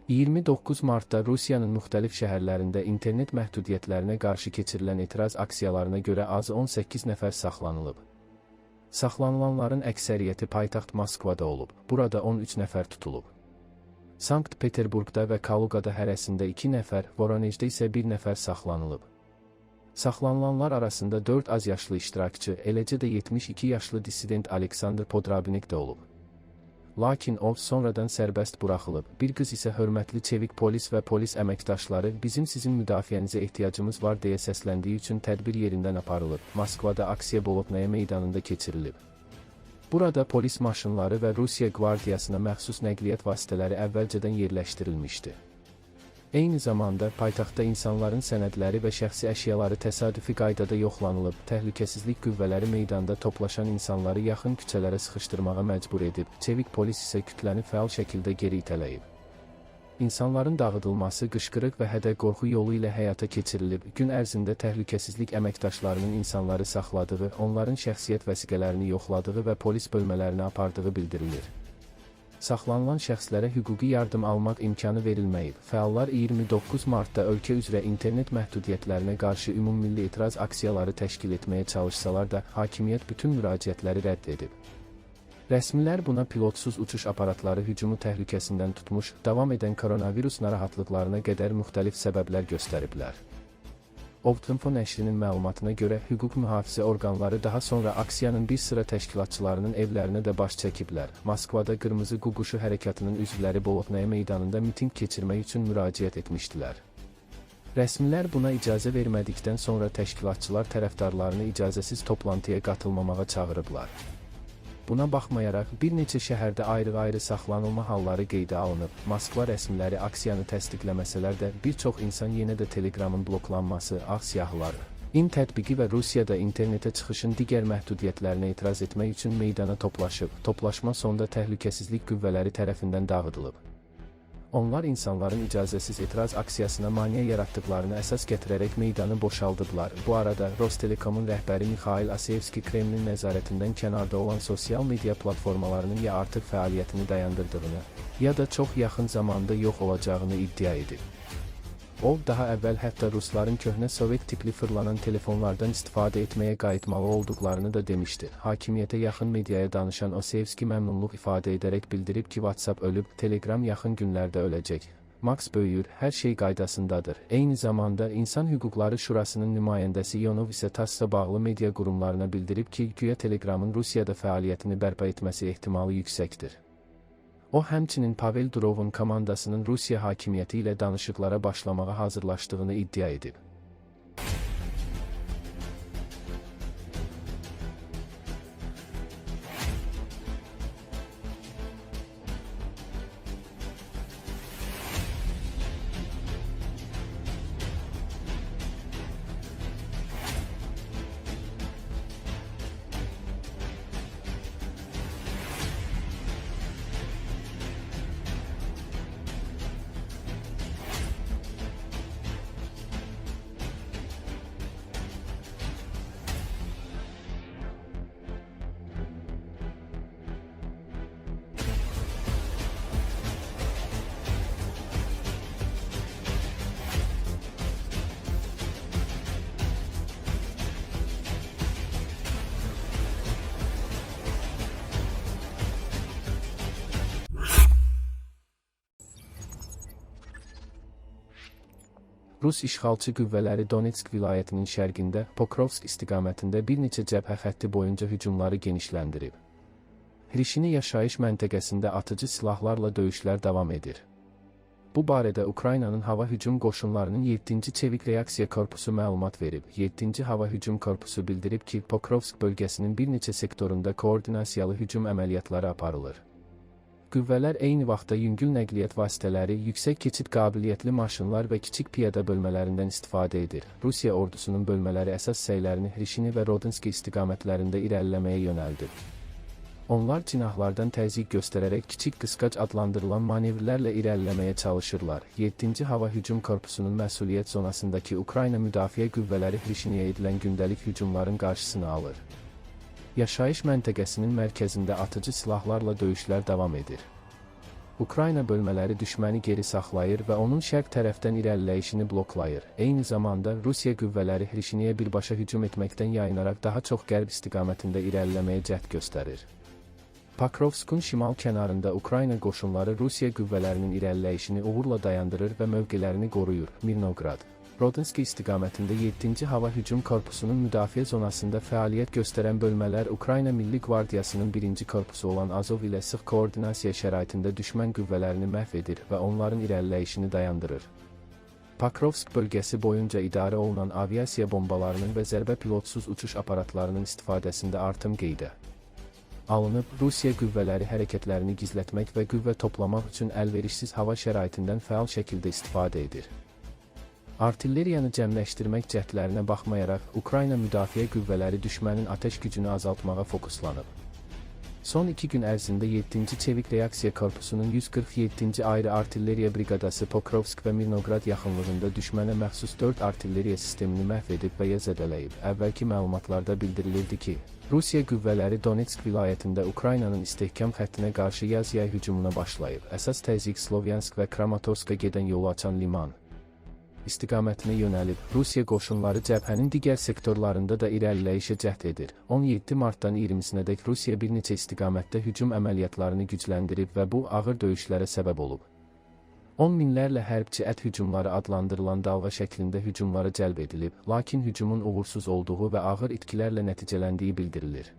29 Martda Rusiyanın müxtəlif şəhərlərində internet məhdudiyyətlərinə qarşı keçirilən etiraz aksiyalarına görə azı 18 nəfər saxlanılıb. Saxlanılanların əksəriyyəti paytaxt Moskvada olub, burada 13 nəfər tutulub. Sankt-Peterburqda və Kalugada hərəsində 2 nəfər, Voronejdə isə 1 nəfər saxlanılıb. Saxlanılanlar arasında 4 az yaşlı iştirakçı, eləcə də 72 yaşlı dissident Aleksandr Podrabinik də olub. Lakin o, sonradan sərbəst buraxılıb. Bir qız isə hörmətli çevik polis və polis əməkdaşları bizim sizin müdafiənizə ehtiyacımız var deyə səsləndiyi üçün tədbir yerindən aparılıb. Moskvada aksiya Bolotnaya meydanında keçirilib. Burada polis maşınları və Rusiya qvardiyasına məxsus nəqliyyat vasitələri əvvəlcədən yerləşdirilmişdi. Eyni zamanda, paytaxtda insanların sənədləri və şəxsi əşyaları təsadüfi qaydada yoxlanılıb, təhlükəsizlik qüvvələri meydanda toplaşan insanları yaxın küçələrə sıxışdırmağa məcbur edib, çevik polis isə kütləni fəal şəkildə geri itələyib. İnsanların dağıdılması qışqırıq və hədə-qorxu yolu ilə həyata keçirilib, gün ərzində təhlükəsizlik əməkdaşlarının insanları saxladığı, onların şəxsiyyət vəsiqələrini yoxladığı və polis bölmələrinə apardığı bildirilir. Saxlanılan şəxslərə hüquqi yardım almaq imkanı verilməyib. Fəallar 29 Martda ölkə üzrə internet məhdudiyyətlərinə qarşı ümummilli etiraz aksiyaları təşkil etməyə çalışsalar da, hakimiyyət bütün müraciətləri rədd edib. Rəsmilər buna pilotsuz uçuş aparatları hücumu təhlükəsindən tutmuş, davam edən koronavirus narahatlıqlarına qədər müxtəlif səbəblər göstəriblər. Ovtinfo nəşrinin məlumatına görə, hüquq mühafizə orqanları daha sonra aksiyanın bir sıra təşkilatçılarının evlərinə də baş çəkiblər. Moskvada Qırmızı Ququşu hərəkatının üzvləri Bolotnaya meydanında mitinq keçirmək üçün müraciət etmişdilər. Rəsmilər buna icazə vermədikdən sonra təşkilatçılar tərəfdarlarını icazəsiz toplantıya qatılmamağa çağırıblar. Buna baxmayaraq, bir neçə şəhərdə ayrı-ayrı saxlanılma halları qeydə alınıb. Moskva rəsmiləri aksiyanı təsdiqləməsələr də, bir çox insan yenə də Telegramın bloklanması, ağ siyahıları, İN tətbiqi və Rusiyada internetə çıxışın digər məhdudiyyətlərinə etiraz etmək üçün meydana toplaşıb. Toplaşma sonda təhlükəsizlik qüvvələri tərəfindən dağıdılıb. Onlar insanların icazəsiz etiraz aksiyasına maneə yaratdıqlarını əsas gətirərək meydanı boşaldıblar. Bu arada, Rostelekomun rəhbəri Mikhail Asiyevski Kremlin nəzarətindən kənarda olan sosial media platformalarının ya artıq fəaliyyətini dayandırdığını, ya da çox yaxın zamanda yox olacağını iddia edib. O, daha əvvəl hətta rusların köhnə Sovet tipli fırlanan telefonlardan istifadə etməyə qayıtmalı olduqlarını da demişdi. Hakimiyyətə yaxın mediaya danışan Asiyevski məmnunluq ifadə edərək bildirib ki, WhatsApp ölüb, Telegram yaxın günlərdə öləcək. Max böyüyür, hər şey qaydasındadır. Eyni zamanda, İnsan Hüquqları Şurasının nümayəndəsi Yonov isə TASS-a bağlı media qurumlarına bildirib ki, güya Telegramın Rusiyada fəaliyyətini bərpa etməsi ehtimalı yüksəkdir. O, həmçinin Pavel Durovun komandasının Rusiya hakimiyyəti ilə danışıqlara başlamağa hazırlaşdığını iddia edib. Rus işğalçı qüvvələri Donetsk vilayətinin şərqində, Pokrovsk istiqamətində bir neçə cəbhə xətti boyunca hücumları genişləndirib. Hrişini yaşayış məntəqəsində atıcı silahlarla döyüşlər davam edir. Bu barədə Ukraynanın hava hücum qoşunlarının 7-ci Çevik Reaksiya Korpusu məlumat verib. 7-ci Hava Hücum Korpusu bildirib ki, Pokrovsk bölgəsinin bir neçə sektorunda koordinasiyalı hücum əməliyyatları aparılır. Qüvvələr eyni vaxtda yüngül nəqliyyat vasitələri, yüksək keçid qabiliyyətli maşınlar və kiçik piyada bölmələrindən istifadə edir. Rusiya ordusunun bölmələri əsas səylərini Hrişini və Rodinski istiqamətlərində irəliləməyə yönəldir. Onlar cinahlardan təzyiq göstərərək kiçik qısqac adlandırılan manevrlərlə irəliləməyə çalışırlar. 7-ci Hava Hücum Korpusunun məsuliyyət zonasındakı Ukrayna müdafiə qüvvələri Hrişiniyə edilən gündəlik hücumların qarşısını alır. Yaşayış məntəqəsinin mərkəzində atıcı silahlarla döyüşlər davam edir. Ukrayna bölmələri düşməni geri saxlayır və onun şərq tərəfdən irəliləyişini bloklayır. Eyni zamanda Rusiya qüvvələri Hrişiniyə birbaşa hücum etməkdən yayınaraq daha çox qərb istiqamətində irəliləməyə cəhd göstərir. Pokrovskun şimal kənarında Ukrayna qoşunları Rusiya qüvvələrinin irəliləyişini uğurla dayandırır və mövqelərini qoruyur. Mirnograd, Rodinski istiqamətində 7-ci Hava Hücum Korpusunun müdafiə zonasında fəaliyyət göstərən bölmələr Ukrayna Milli Qvardiyasının 1-ci korpusu olan Azov ilə sıx koordinasiya şəraitində düşmən qüvvələrini məhv edir və onların irəliləyişini dayandırır. Pokrovsk bölgəsi boyunca idarə olunan aviasiya bombalarının və zərbə pilotsuz uçuş aparatlarının istifadəsində artım qeydə alınıb. Rusiya qüvvələri hərəkətlərini gizlətmək və qüvvə toplamaq üçün əlverişsiz hava şəraitindən fəal şəkildə istifadə edir. Artilleriyanı cəmləşdirmək cəhdlərinə baxmayaraq, Ukrayna müdafiə qüvvələri düşmənin atəş gücünü azaltmağa fokuslanıb. Son 2 gün ərzində 7-ci Çevik Reaksiya Korpusunun 147-ci Ayrı Artilleriya Briqadası Pokrovsk və Mirnograd yaxınlığında düşmənə məxsus 4 artilleriya sistemini məhv edib və ya zədələyib. Əvvəlki məlumatlarda bildirilirdi ki, Rusiya qüvvələri Donetsk vilayətində Ukraynanın istehkam xəttinə qarşı yaz-yay hücumuna başlayıb. Əsas təzyiq Slovyansk və Kramatorska gedən yolu açan liman istiqamətinə yönəlib. Rusiya qoşunları cəbhənin digər sektorlarında da irəliləyişə cəhd edir. 17 martdan 20-sinədək Rusiya bir neçə istiqamətdə hücum əməliyyatlarını gücləndirib və bu ağır döyüşlərə səbəb olub. 10 minlərlə hərbçi hücumları adlandırılan dalğa şəklində hücumlara cəlb edilib, lakin hücumun uğursuz olduğu və ağır itkilərlə nəticələndiyi bildirilir.